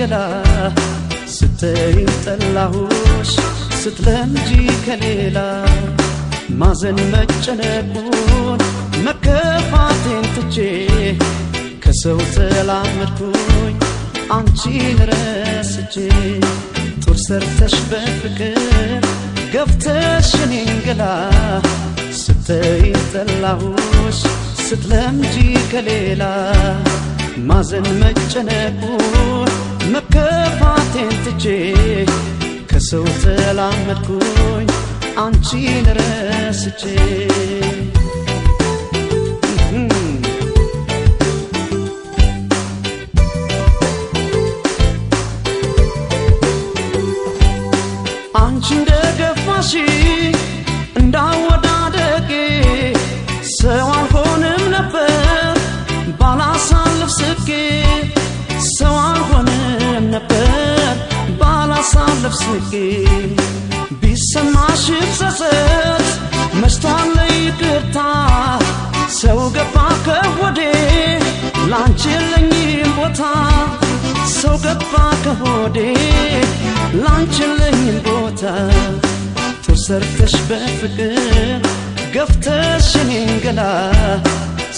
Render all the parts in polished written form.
ገላ ስትይኝ ጠላሁሽ ስትለምጂ ከሌላ ማዘን መጨነቁን መከፋቴን ትቼ ከሰው ተላመድኩኝ አንቺን ረስቼ ጡር ሰርተሽ በፍቅር ገፍተሽ እኔን ገላ ስትይኝ ጠላሁሽ ስትለምጂ ከሌላ ማዘን መጨነቁን መከፋቴን ትቼ ከሰው ተላመድኩኝ አንቺን ረስቼ አንቺ እንደገፋሽ እንዳወዳደቄ ሰው አልሆንም ነበር ባላሳልፍ ስቄ ሰው አልሆንም ነበር ባላሳልፍ ስቄ ቢሰማሽ ጸጸት መሽቷል ይቅርታ ሰው ገባ ከሆዴ ላንቺ የለኝም ቦታ ሰው ገባ ከሆዴ ላንቺ የለኝም ቦታ ጡር ሰርተሽ በፍቅር ገፍተሽ እኔን ገላ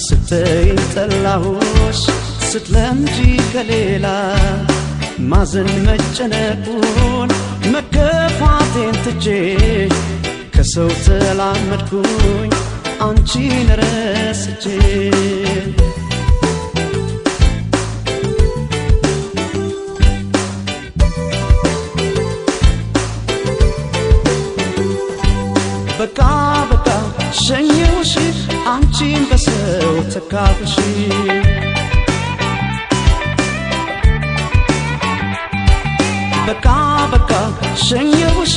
ስትይኝ ጠላሁሽ ስትለምጂ ከሌላ ማዘን መጨነቁን መከፋቴን ትቼ ከሰው ተላመድኩኝ አንቺን ረስቼ በቃ በቃ ሸኘሁሽ አንቺን በሰው ተካብሽ በቃ በቃ ሸኘሁሽ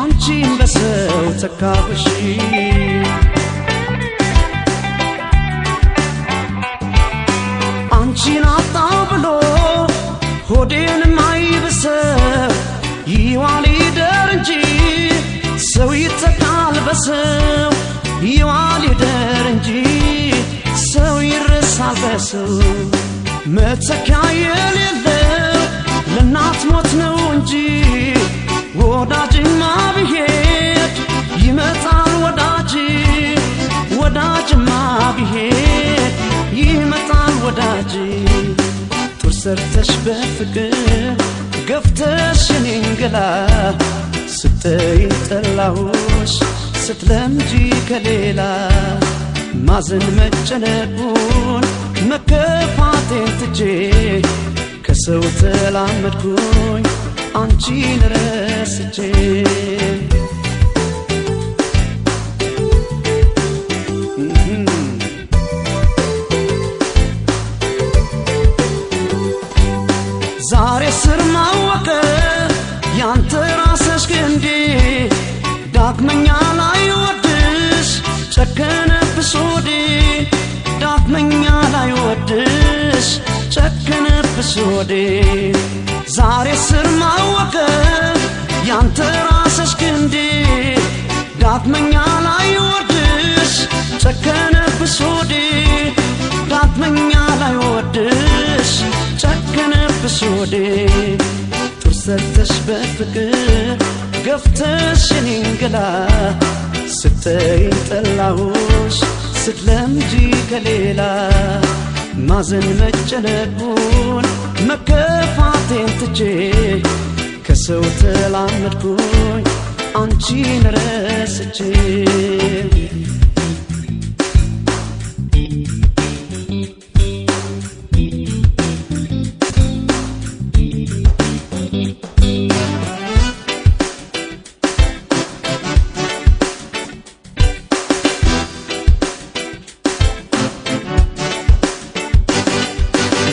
አንቺን በሰው ተካብሽ አንቺን አጣው ብሎ ሆዴን ማይብሰው ይዋል ይደር እንጂ ሰው ይተካል በሰው ይዋል ይደር እንጂ ሰው ይረሳል በሰው መተኪያ የሌለው ለእናት ሞት ነው እንጂ ወዳጅማ ቢሄድ ይመጣል ወዳጅ ወዳጅማ ቢሄድ ይመጣል ወዳጅ ጡር ሰርተሽ በፍቅር ገፍተሽ እኔን ገላ ስትይኝ ጠላሁሽ ስትለምጂ ከሌላ ማዘን መጨነቁን መከፋቴን ትቼ ከሰው ተላመድኩኝ አንቺን ረስቼ ዛሬ ስር ማወቀ ያንተ ራስሽ ክንዴ ዳግመኛ ላይ ወድሽ ጨከነብሽ ሆዴ ዳግመኛ ላይ ወድሽ ጨከነብሽ ሆዴ ዛሬ ስር ማወቀ ያንተ ራስሽ ክንዴ ዳግመኛ ላይ ወድሽ ጨከነብሽ ሆዴ ዳግመኛ ላይ ወድሽ ጨከነብሽ ሆዴ ጡር ሰርተሽ በፍቅር ገፍተሽ እኔን ገላ ስትይኝ ጠላሁሽ ስትለምጂ ከሌላ ማዘን መጨነቁን መከፋቴን ትቼ ከሰው ተላመድኩኝ አንቺን ረስቼ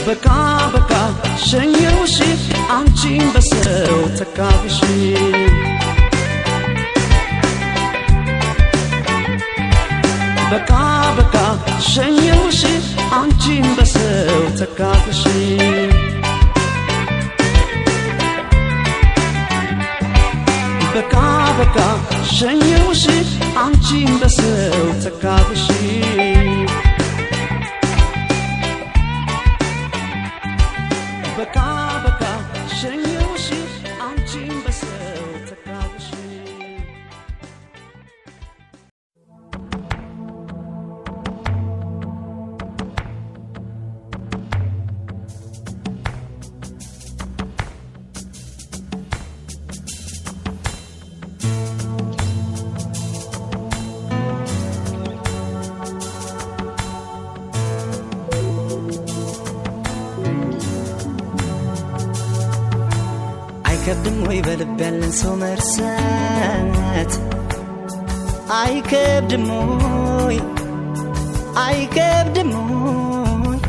በቃ በቃ ሸኘሁሽ አንቺን በሰው ተካብሽ በቃ በቃ ሸኘሁሽ አንቺን በሰው ተካብሽ በቃ በቃ ሸኘሁሽ አንቺን በሰው ተካብሽ በቃ በቃ ወይ በልብ ያለን ሰው መርሳት አይከብድም ወይ አይከብድም ወይ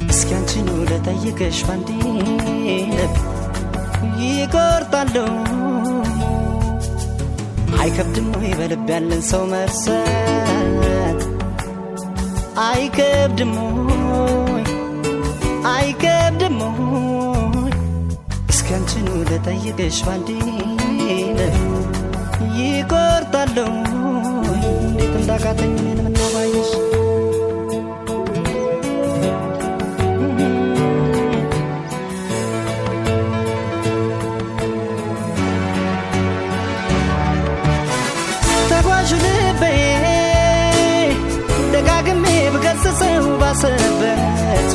እስኪ አንቺን ልጠይቅሽ ባንዴ ልብ ይቆርጣል አይከብድም ወይ በልብ ያለን ሰው መርሳት አይከብድም ወይ አይከብድም ወይ እስኪ አንቺን ልጠይቅሽ ባንዴ ልብ ይቆርጣል እንዴት እንዳቃተኝ እኔን ምነው ባየሽ ተጓዥ ልቤ ደጋግሜ ብገስጸው ባሰበት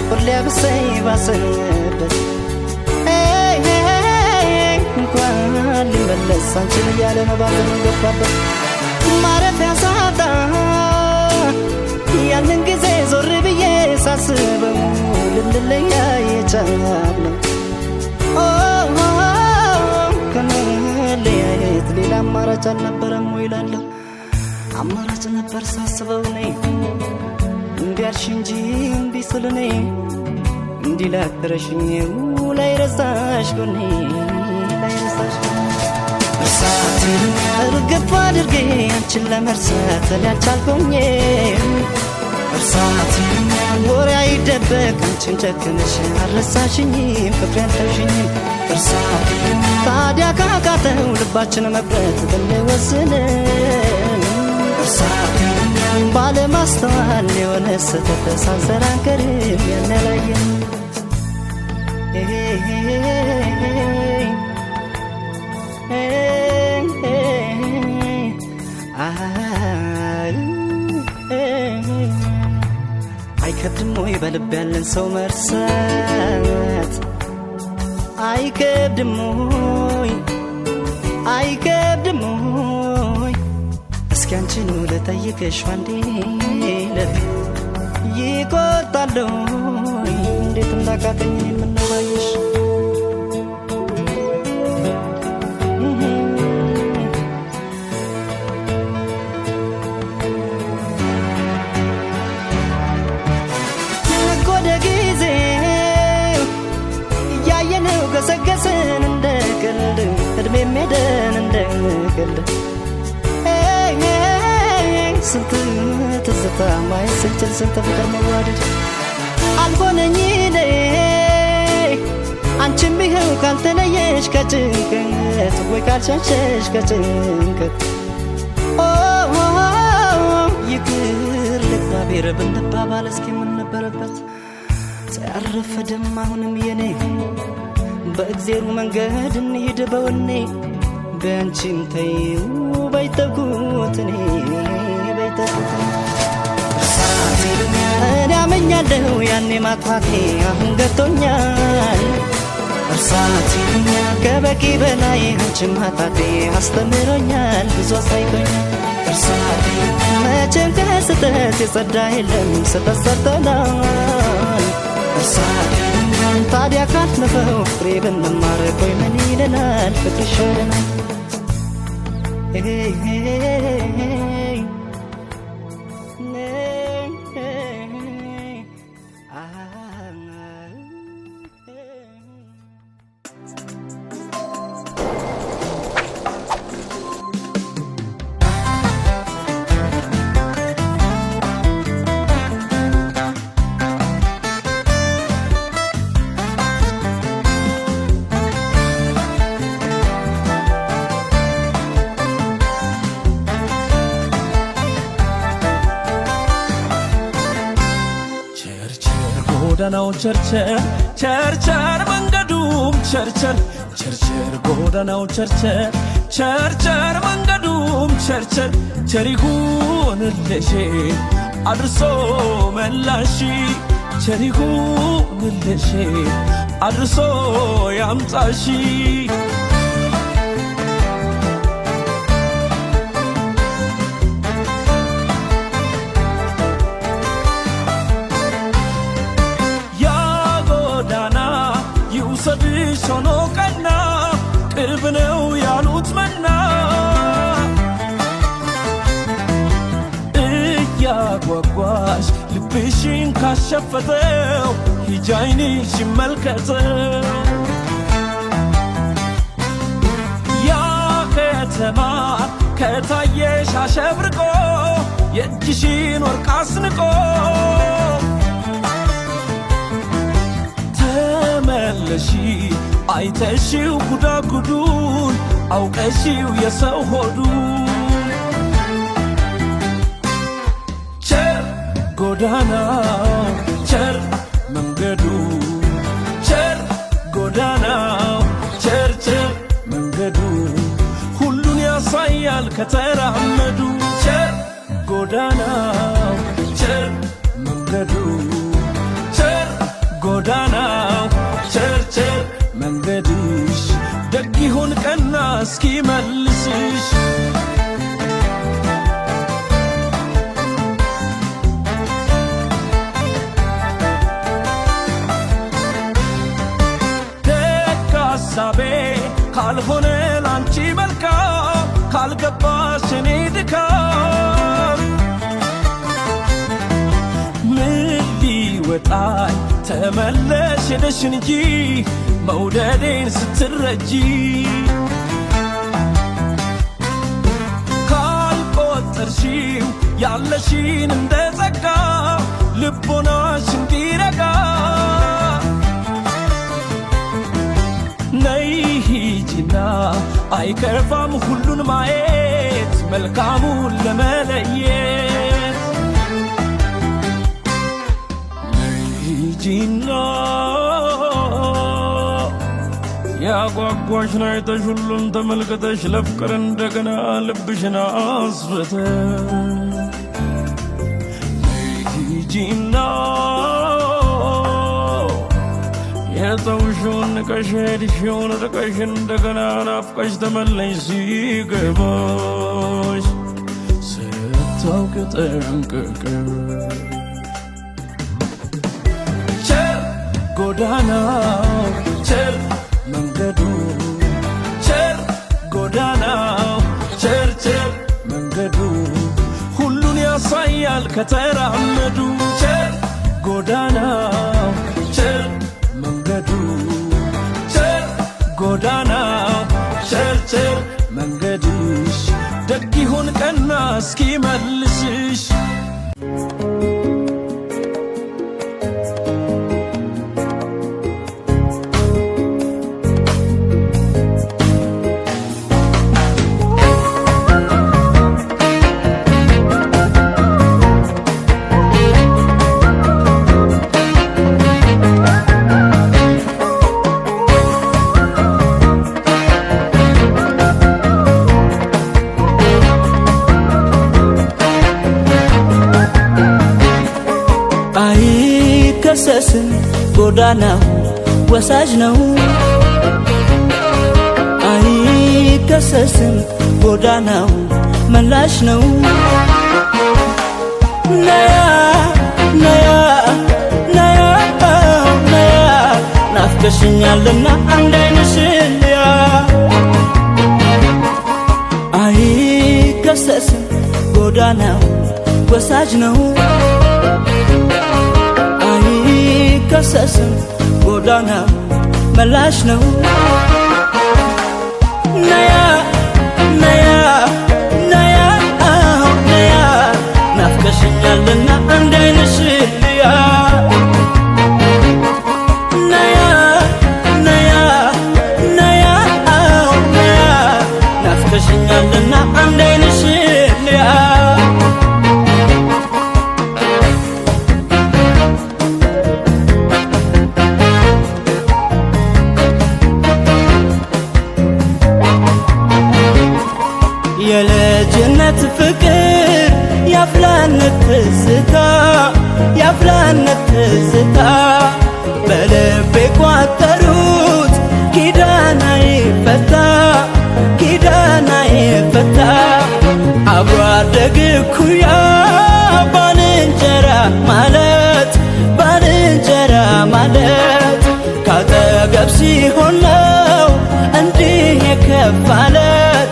ሁሌ ብሰይ ባሰበት እንኳን ሊመለስ አንቺን እያለ ነው ባዘን ገባበት ማረፊያ ሳጣ ያንን ጊዜ ዞር ብዬ ሳስበው ልንለያይ የቻልነው ከመለያየት ሌላ አማራጭ አልነበረም ወይ እላለሁ አማራጭ ነበር ሳስበው ነይ እንዲያልሽ እንጂ እምቢ ስል ነይ እንዲላክረሽኝ ላይረሳሽ ጎኔ ላይረሳሽ እርሳቴን እርግፍ አድርጌ አንቺን ለመርሳት ሊያልቻልኩኝ እርሳቴን ወሬ አይደበቅ አንቺን ጨክነሽ አልረሳሽኝም ፍቅሬን ተውሽኝም እርሳቴን ታዲያ ካቃተው ልባችን መቅረት ብንወስን እርሳቴን ባለማስተዋል የሆነ ስህተት ሳንሰራንከርም ያንላየን አይከብድም ወይ በልብ ያለን ሰው መርሳት አይከብድም ወይ አይከብድም ወይ እስኪ አንቺን ልጠይቅሽ ባንዴ ልብ ይቆርጣል እንዴት እንዳቃተኝ እኔን ምነው ባየሽ ገሰገስን እንደ ቀልድ እድሜ ሜደን እንደ ቀልድ ስንት ትዝታ ማየት ስንችል ስንት ፍቅር መዋደድ አልሆነኝ እኔ አንቺም ይኸው ካልተለየሽ ከጭንቀት ወይ ካልሸሸሽ ከጭንቀት ይቅር ለእግዚአብሔር ብንባባል እስኪ ምን ነበረበት ሳያረፈድም አሁንም የኔ በእግዜሩ መንገድ እንሂድ በወኔ በአንቺም ተይው ባይተኩት እኔ ባይተኩት እርሳቴን እኔ አመኛለሁ ያኔ ማጥፋቴ አሁን ገብቶኛል እርሳቴን ከበቂ በላይ አንቺን ማጣቴ አስተምሮኛል ብዙ አሳይቶኛል እርሳቴን መቼም ከስህተት የጸዳ የለም ስህተት ሰርተናል እርሳቴን ታዲያ ካለፈው ፍሬ ብንማር ቆይ ምን ይለናል ፍቅር ይሻለናል ጎዳናው ቸርቸር ቸርቸር መንገዱም ቸርቸር ቸርቸር ጎዳናው ቸርቸር ቸርቸር መንገዱም ቸርቸር ቸር ይሁንልሽ አድርሶ መላሽ ቸር ይሁንልሽ አድርሶ ያምጣሽ ሆኖ ቀና ቅርብ ያሉት መና እያጓጓሽ ልብሽን ካሸፈተው ሂጂ ዓይንሽ ይመልከተው ያ ከተማ ከታየሽ አሸብርቆ የእጅሽን ወርቅ አስንቆ ተመለሺ አይተሽው ጉዳጉዱን አውቀሽው የሰው ሆዱን ቸር ጎዳናው ቸር መንገዱ ቸር ጎዳናው ቸር ቸር መንገዱ ሁሉን ያሳያል ከተራመዱ ቸር ጎዳናው ቸር መንገዱ ቸር ጎዳናው ቸር ቸር መንገድሽ ደግ ይሁን ቀና እስኪመልስሽ ደግ ሐሳቤ ካልሆነ ላንቺ መልካም ካልገባሽ እኔ ድካም ምን ሊወጣኝ ተመለሽ ሄደሽ እንጂ መውደዴን ስትረጂ ካልቆጠርሽው ያለሽን እንደ ጸጋ ልቦናሽ እንዲረጋ ነይ ሂጂና አይከፋም ሁሉን ማየት መልካሙን ለመለየት ነይ ሂጂና ያጓጓሽን አይተሽ ሁሉን ተመልክተሽ ለፍቅር እንደገና ልብሽን አስፍተሽ ነይ ሂጂና የተውሽውን ንቀሽ ሄድሽውን ርቀሽ እንደገና ናፍቀሽ ተመለሽ ሲገባሽ ስታውቂ ጠንቅቀሽ ቸር ጎዳናው ቸር መንገዱ ቸር ጎዳናው ቸር ቸር መንገዱ ሁሉን ያሳያል ከተራመዱ ቸር ጎዳናው ቸር መንገዱ ቸር ጎዳናው ቸር ቸር መንገድሽ ደግ ይሁን ቀና እስኪመልስሽ አይከሰስም ጎዳናው ወሳጅ ነው አይከሰስም ጎዳናው መላሽ ነው ነያ ነያ ነያ ነያ ናፍቀሽኛልና አንድ ዓይንሽን ያ አይከሰስም ጎዳናው ወሳጅ ነው አይከሰስም ጎዳናው መላሽ ነው ነያ ነያ ነያ ነያ ናፍቀሽኛልና አንድ ዓይንሽን ያ ነያ ነያ ነያ ነያ ናፍቀሽኛልና አንድ ዓይንሽን ያ የልጅነት ፍቅር ያፍላነት ትዝታ ያፍላነት ትዝታ በልቤ ቋጠሩት ኪዳና ይፈታ ኪዳና ይፈታ አብሮ አደግ እኩያ ባልንጀራ ማለት ባልንጀራ ማለት ካጠገብ ሲሆን ነው እንዲህ የከፋለት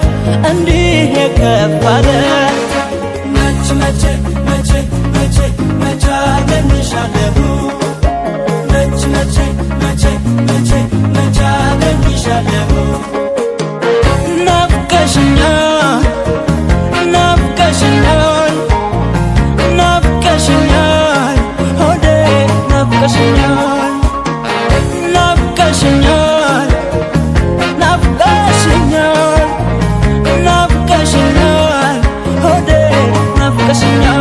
እንዲህ የከፋለት መቼ መቼ መቼ መቼ መቼ አገኝሻለሁ መቼ መቼ መቼ መቼ መቼ አገኝሻለሁ ናፍቀሽኛል ናፍቀሽኛል ናፍቀሽኛል ሆዴ ናፍቀሽኛል ናፍቀሽኛል ናፍቀሽኛል ናፍቀሽኛል ሆዴ ናፍቀሽኛል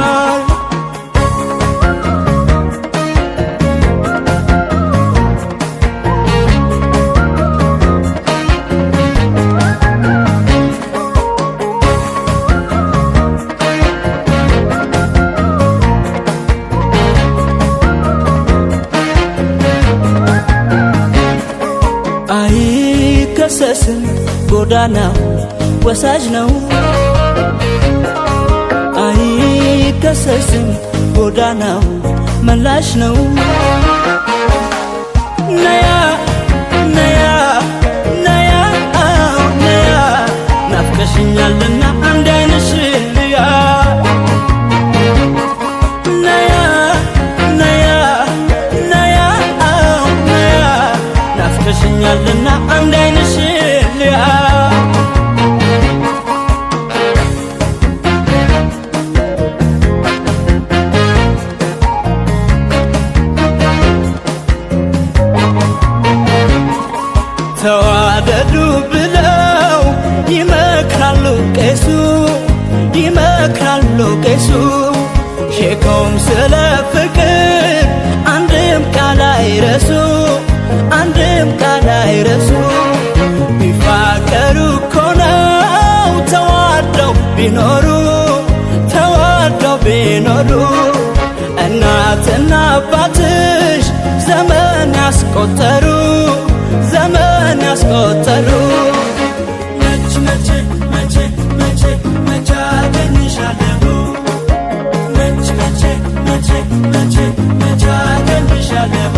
አይከሰስም ጎዳናው ወሳጅ ነው አይከሰስም ጎዳናው መላሽ ነው ነያ ነያ ነያ ነያ ናፍቀሽኛልና አንድ አይንሽ ልያ ነያ ነያ ነያ ነያ ናፍቀሽኛልና አንድ አይንሽ ልያ ተዋደዱ ብለው ይመክራሉ ቄሱ ይመክራሉ ቄሱ ሼኮም ስለ ፍቅር አንድም ቃል አይረሱ አንድም ቃል አይረሱ ቢፋቀሩ እኮ ነው ተዋደው ቢኖሩ ተዋደው ቢኖሩ እናትና አባትሽ ዘመን ያስቆጠሩ ዘመን ያስቆጠሩ መቼ መቼ መቼ መቼ መቼ አገኝሻለሁ መቼ መቼ መቼ መቼ መቼ አገኝሻለሁ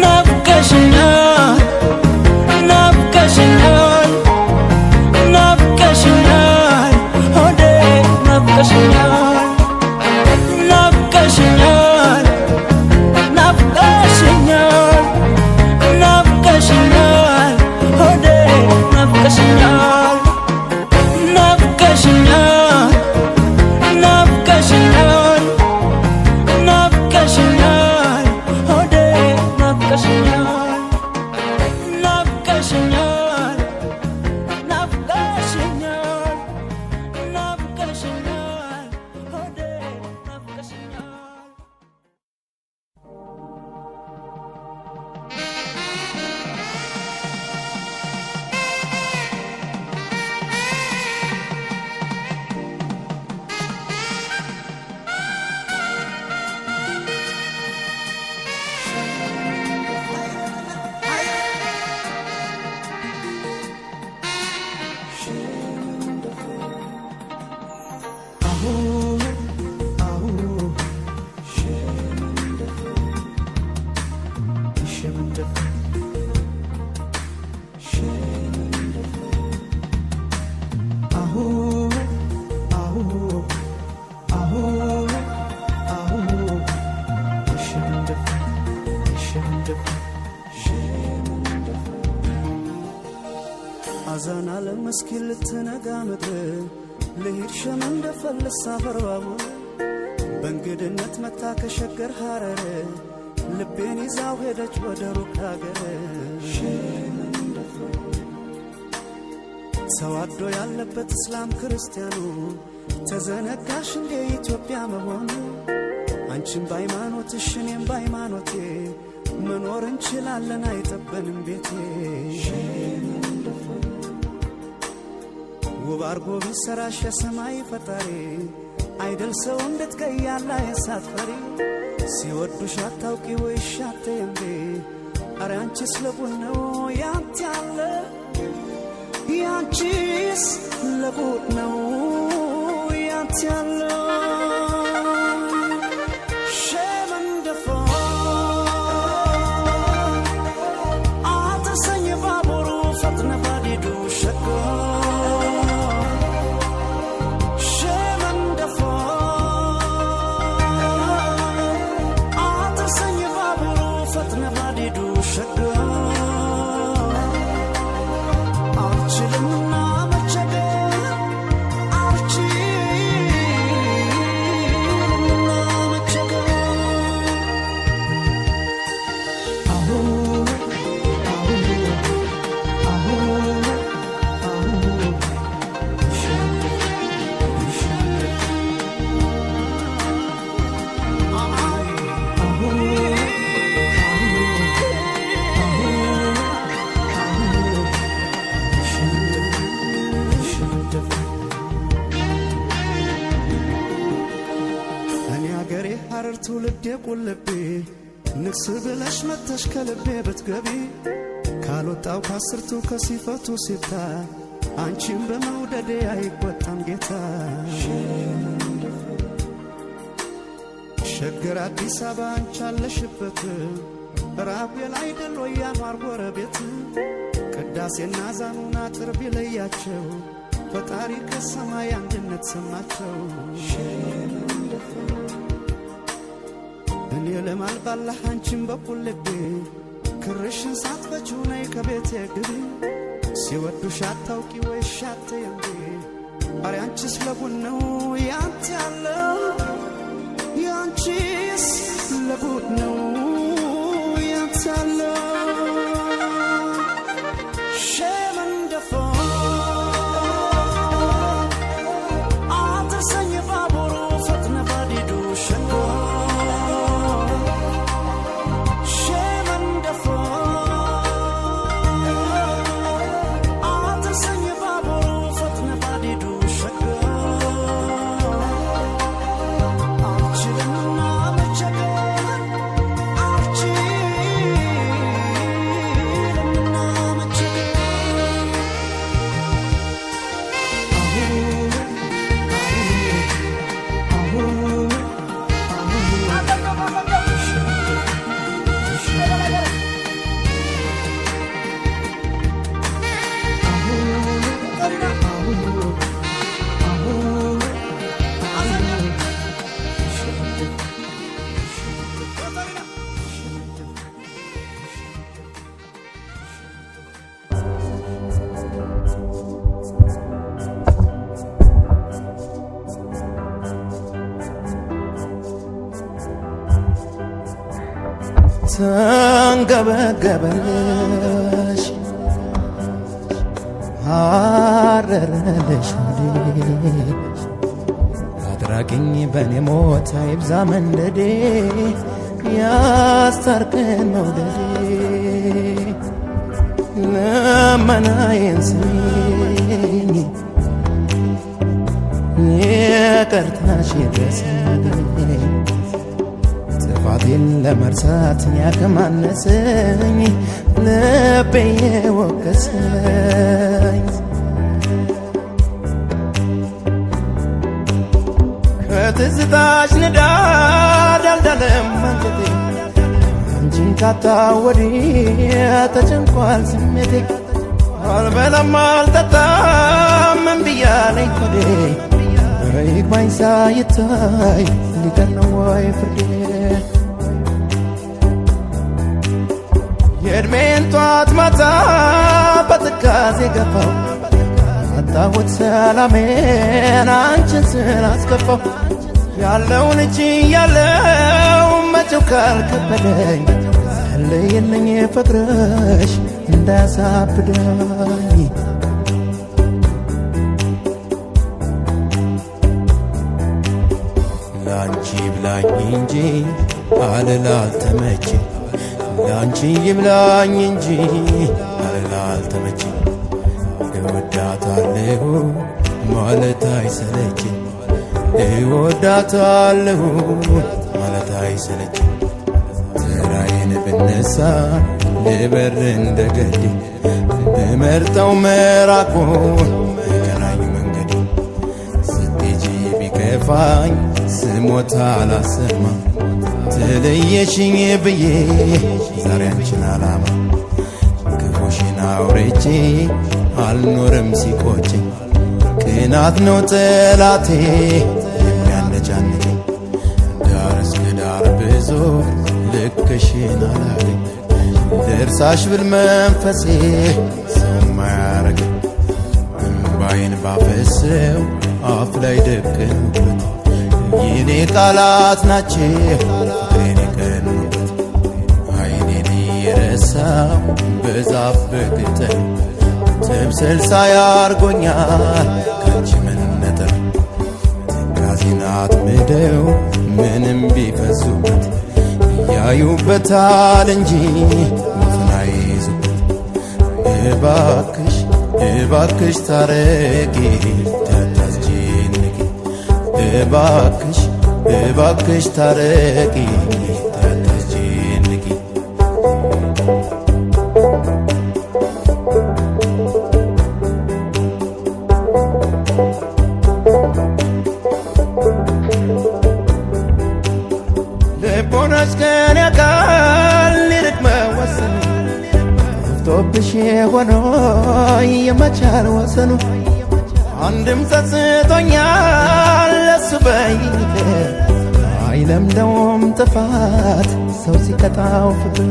ናፍቀሽኛል ናፍቀሽኛል ናፍቀሽኛል ሆዴ ናፍቀሽኛል ናፍቀሽኛል ናፍቀሽኛል ናፍቀሽኛል ሆዴ ናፍቀሽኛል ናፍቀሽኛል ናፍቀሽኛል ናፍቀሽኛል ሆዴ ናፍቀሽኛል ናፍቀሽኛል ናፍቀሽኛል ናፍቀሽኛል ሆዴ ናፍቀሽኛል አዛን ዓለም እስኪል ልትነጋ ምድር ልሂድ ሸመን እንደፈልሳ በርባቡ በእንግድነት መታ ከሸገር ሐረር ልቤን ይዛው ሄደች ወደ ሩቅ አገር ተዋዶ ያለበት እስላም ክርስቲያኑ ተዘነጋሽ እንደ ኢትዮጵያ መሆኑ አንቺም በሃይማኖትሽ እኔም በሃይማኖቴ መኖር እንችላለን አይጠበንም ቤቴ ውብ አርጎ ቢሰራሽ የሰማይ ፈጣሪ አይደል ሰው እንድትቀያላ የሳትፈሪ ሲወዱሽ አታውቂ ወይሽ አትየምቤ አረ አንቺስ ለቡን ነው ያንተ ያለ ያንቺስ ለቡን ነው ያንተ ያለ Never ሐረር ትውልድ የቁልቤ ንግስ ብለሽ መተሽ ከልቤ ብትገቢ ካልወጣው ከአስርቱ ከሲፈቱ ሲታ አንቺን በመውደዴ አይቆጣም ጌታ ሸገር አዲስ አበባ አንቺ አለሽበት ራጉኤል አይደል ወይ ያማር ጎረቤት ቅዳሴና ዛኑን አጥር ቢለያቸው ፈጣሪ ከሰማይ አንድነት ሰማቸው እኔ ለማልባላህ አንቺን በኩል ልቤ ክርሽን ሳትፈቺው ነይ ከቤቴ ግቢ ሲወዱሽ አታውቂ ወይ ሻቴ እንዴ አሬ አንቺስ ለጉድ ነው ያንተ ያለው ያንቺስ ለጉድ ነው ያንተ ያለው ሸመንደፎ አትሰኝ ባቡሩ ፈጥነ ባዲዱ ሸጎ ተንገበገበልሽ አረረልሽ አድራጊኝ በኔ ሞት አይብዛ መንደዴ ያስታርቀን መውደዴ ለመናዬን ስሚኝ ይቅርታሽ ይድረሰኝ ጥፋቴን ለመርሳት ያከማነሰኝ ልቤ የወቀሰኝ ከትዝታሽ ንዳድ አልዳለም አንጀቴ አንቺን ካጣ ወዲህ ተጨንቋል ስሜቴ አልበላም አልጠጣም እምቢ አለኝ ሆዴ ይግባኝ ሳይታይ ሊቀር ነው ወይ ፍርዴ የዕድሜን ጧት ማታ በትካዜ ገፋው አጣሁት ሰላሜን አንቺን ስላስከፋው ያለውን እጅ ያለው መቼው ካልከበደኝ ጸልይልኝ ፍቅርሽ እንዳያሳብደኝ ላንቺ ብላኝ እንጂ አልላልተመች ላንቺ ይብላኝ እንጂ አልላልተመች እወዳታለሁ ማለት አይሰለች እወዳታለሁ ማለት አይሰለች ተራዬን ብነሳ ልበር እንደገድ ብመርጠው መራቁን የቀናኝ መንገድ ስትሄጂ ቢከፋኝ ስሞታ አላሰማ ተለየሽኝ ብዬ ዛሬ አንቺን አላማ ክፉሽን አውርቼ አልኖርም ሲቆጨኝ ቅናት ነው ጠላቴ የሚያነጫንጨኝ ዳር እስከ ዳር ብዙ ልክሽን አላገኝ ደርሳሽ ብል መንፈሴ ሰው ማያረገኝ እምባዬን ባፈሰው አፍ ላይ ደቀንኩበት የኔ ቃላት ናቸው ፍቅሬን የቀኑበት አይኔን የረሳው በዛፍ በቅጠል ትምስል ሳያርጎኛል ካንቺ መነጠል ትካዜን አጥምደው ምንም ቢፈሱበት ያዩበታል እንጂ ወፍና ይዙበት እባክሽ እባክሽ ታረቂ ታታስጨንቂ እባክሽ እባክሽ ታረቂኝ ታታስጨንቂ ልቦናሽ ከኔ ጋር ሊርቅ መወሰኑ ጠፍቶብሽ ሆኖ የመቻል ወሰኑ አንድም ጸጽቶኛል እሱ በይቅር አይለምደውም ጥፋት ሰው ሲቀጣው ፍቅር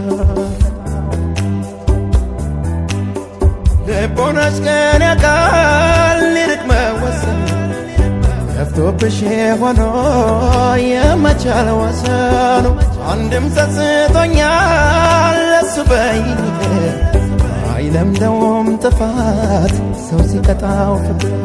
ልቦናሽ ከኔ ጋር ሊርቅ መወሰኑ ጠፍቶብሽ ሆኖ የመቻል ወሰኑ አንድም ጸጽቶኛል እሱ በይቅር አይለምደውም ጥፋት ሰው ሲቀጣው ፍቅር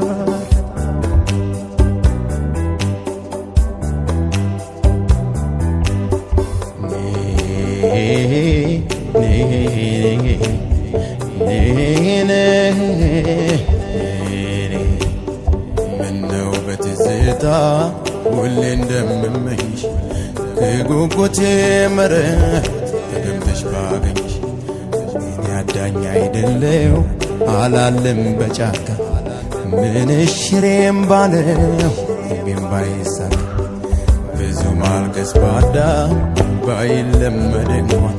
ምነው በትዝታ ሁሌ እንደምመኝሽ ከጉጉቴ መረብ ተገምተሽ ባገኝሽ እኔ አዳኝ አይደለው አላለም በጫካ ምንሽሬም ባለው ልቤም ባይሳካ ብዙ ማልቀስ ባዳ ባይለመድ እንኳን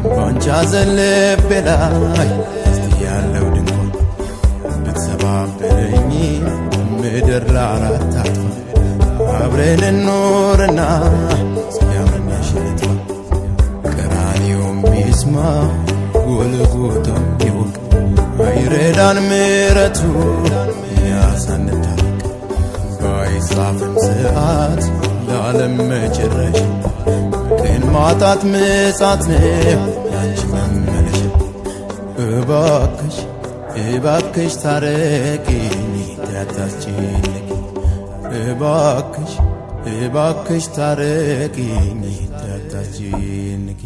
ባንቺ ሐዘን ልቤ ላይ እስቲ ያለው ድንኳን ብትሰባብረኝ ምድር ለአራት አጥፋ አብረን እንኖርና እስኪያመኛሽ ልጥፋ ቀራንዮውም ይስማ ጎልጎታም ይወቅ አይረዳን ምሕረቱ ያሳንታልቅ ባይጻፍም ሰዓት ለዓለም መጨረሻ ቀን ማጣት ምጻት ነው ያንቺ መመለሻ እባክሽ እባክሽ ታረቂኝ ታታስጨንቂ እባክሽ እባክሽ ታረቂኝ ታታስጨንቂ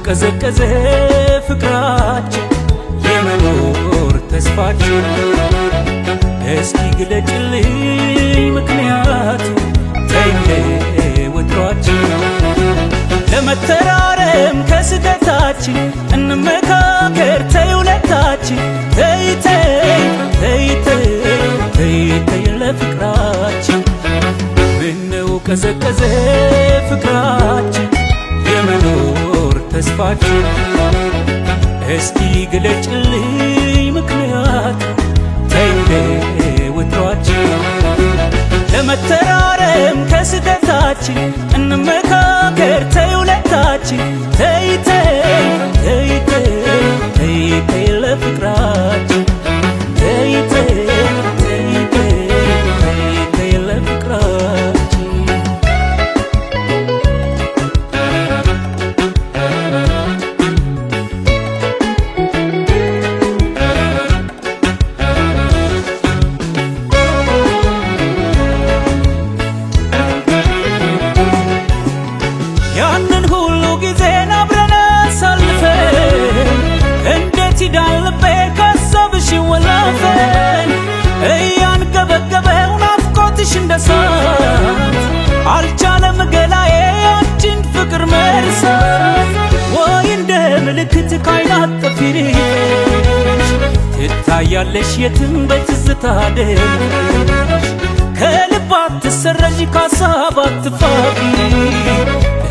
ቀዘቀዘ ፍቅራችን የመኖር ተስፋችን እስኪ ግለጭልኝ ምክንያቱ ተይለ ወትሯችን ለመተራረም ከስህተታችን እንመካከር ተይ ሁለታችን ተይ ተይ ተይ ተይ ተይ ለፍቅራችን ምነው ቀዘቀዘ ፍቅራችን የመኖር ተስፋችን እስኪ ግለጭልኝ ምክንያት ተይለ ወትሯችን ለመተራረም ከስህተታችን እንመካከር ተይ ሁለታችን ተይ ተይ ተይ ተይ ተይ ለፍቅራችን ተይ ተይ ተይ ተይ ለፍቅራችን ያንን ሁሉ ጊዜን አብረን አሳልፈን እንዴት ይዳል ልቤ ካሰብሽ ወላፈን እያንገበገበው ናፍቆትሽ እንደ እሳት አልቻለም ገላዬ አንቺን ፍቅር መርሳት ወይ እንደ ምልክት ካይናት ጠፊርሽ ትታያለሽ የትም በትዝታ ደሽ ከልብ አትሰረዥ ካሳብ አትፋቂ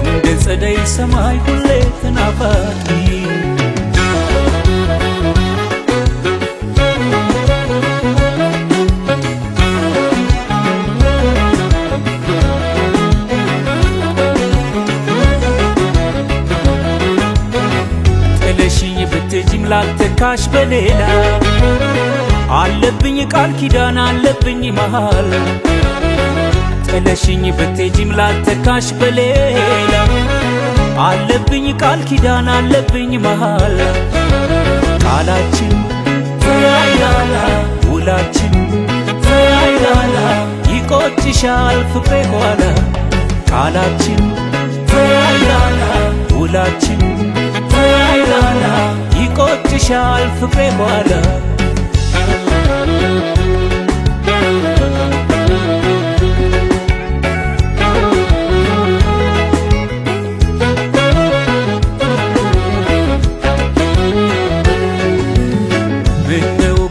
እንደ ጸደይ ሰማይ ሁሌ ተናፋቂ ጥለሽኝ ብትሄጂም ላልተካሽ በሌላ አለብኝ ቃል ኪዳን አለብኝ መሃል ጥለሽኝ ብትሄጂም ላልተካሽ በሌላ አለብኝ ቃል ኪዳን አለብኝ መሃላ ቃላችን ተያይላላ ውላችን ተያይላላ ይቆጭሻል ፍቅሬ ኋላ ቃላችን ተያይላላ ውላችን ተያይላላ ይቆጭሻል ፍቅሬ ኋላ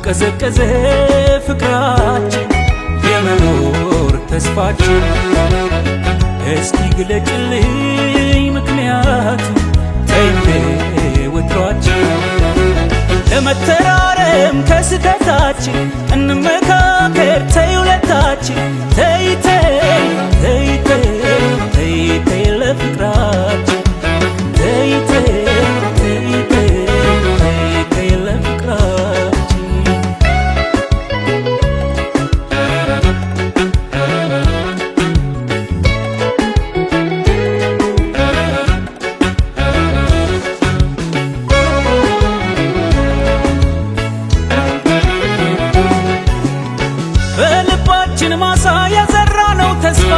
ቀዘቀዘ ፍቅራችን የመኖር ተስፋችን እስኪ ግለጭልኝ ምክንያቱ ተይቴ ወትሯችን ለመተራረም ከስተታችን እንመካከር ተይ ሁለታችን ተይቴ ተይቴ ተይቴ ለፍቅራችን ተይቴ ተይቴ ተይቴ ለፍቅራችን በልባችን ማሳ የዘራነው ተስፋ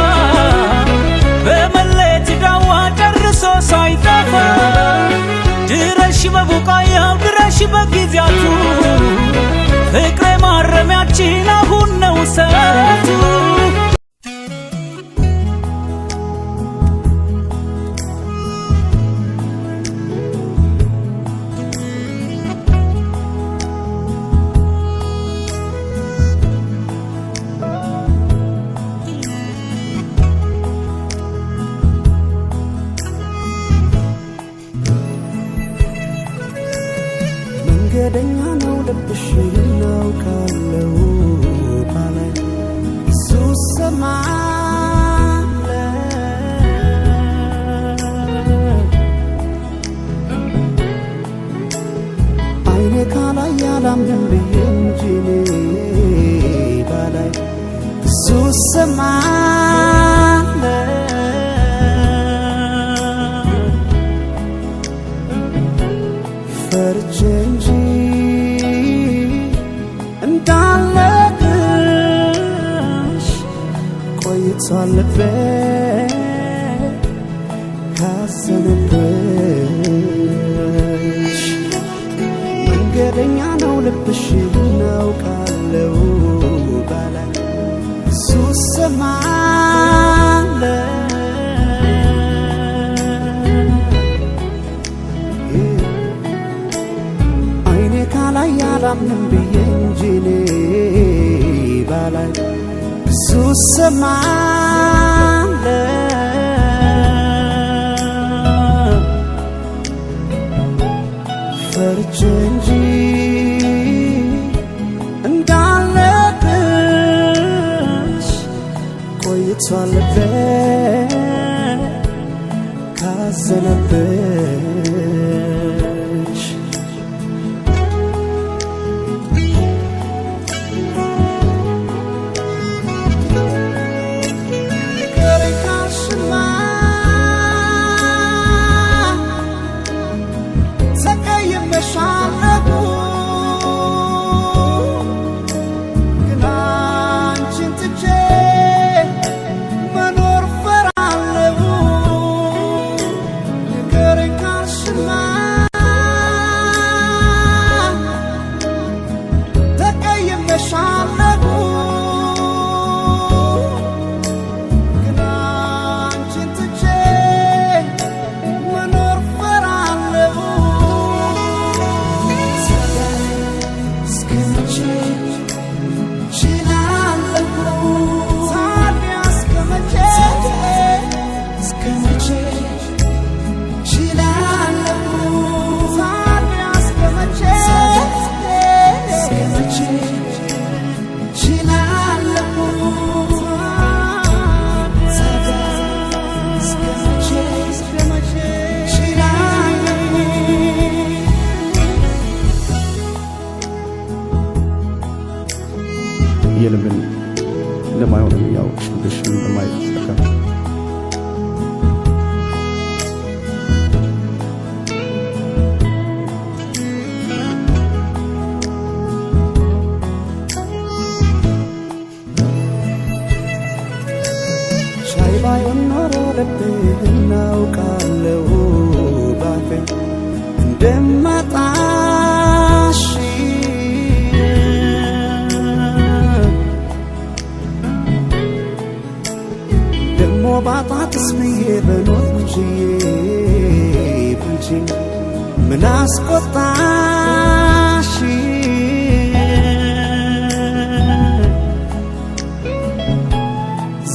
በመለየት ዳዋ ጨርሶ ሳይጠፋ ድረሽ በቡቃያው ድረሽ በጊዜያቱ ፍቅሬ ማረሚያችን አሁን ነው ሰዓቱ መንገደኛ ነው ልብሽ እናውቃለው ባላይ ሱሰማለ አይኔ ካላይ ያላምን ብዬ እንጂ ባላይ ሱሰማለ ፈርቼ እንጂ እንዳለቅሽ ቆይቷል ልቤ ካዘነብሽ መንገደኛ ነው ልብሽ እናውቃለው ባላይ ሱሰማለ ካላይ ያላምን ብዬ እንጂ ባላይ ሱሰማለ ፈርቼ እንጂ እንዳለቅሽ ቆይቷል ልቤ ካዘነብሽ እንደማይሆን ያው ኮንዲሽን እንደማይጠቀም ሻይ ባይሆን ኖሮ ልብህን አውቃለሁ ባፌ እንደማጣሽ ደሞ ባጣትስ ብዬ በኖር ብዬ ምን አስቆጣሽ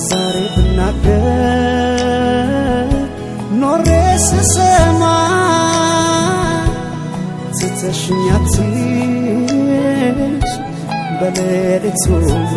ዛሬ ብናገር ኖሬ ስሰማ ትተሽኝ አትሂጂ በሌሊቱማ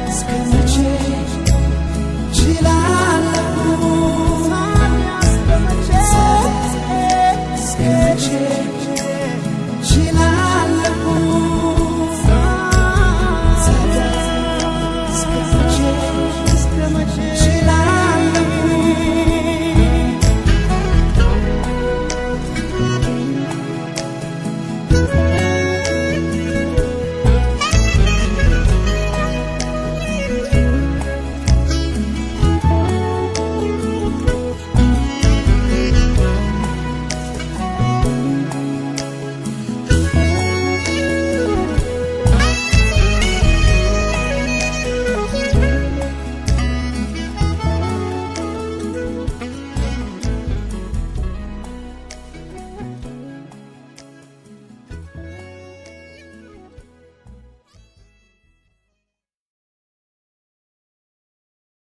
It's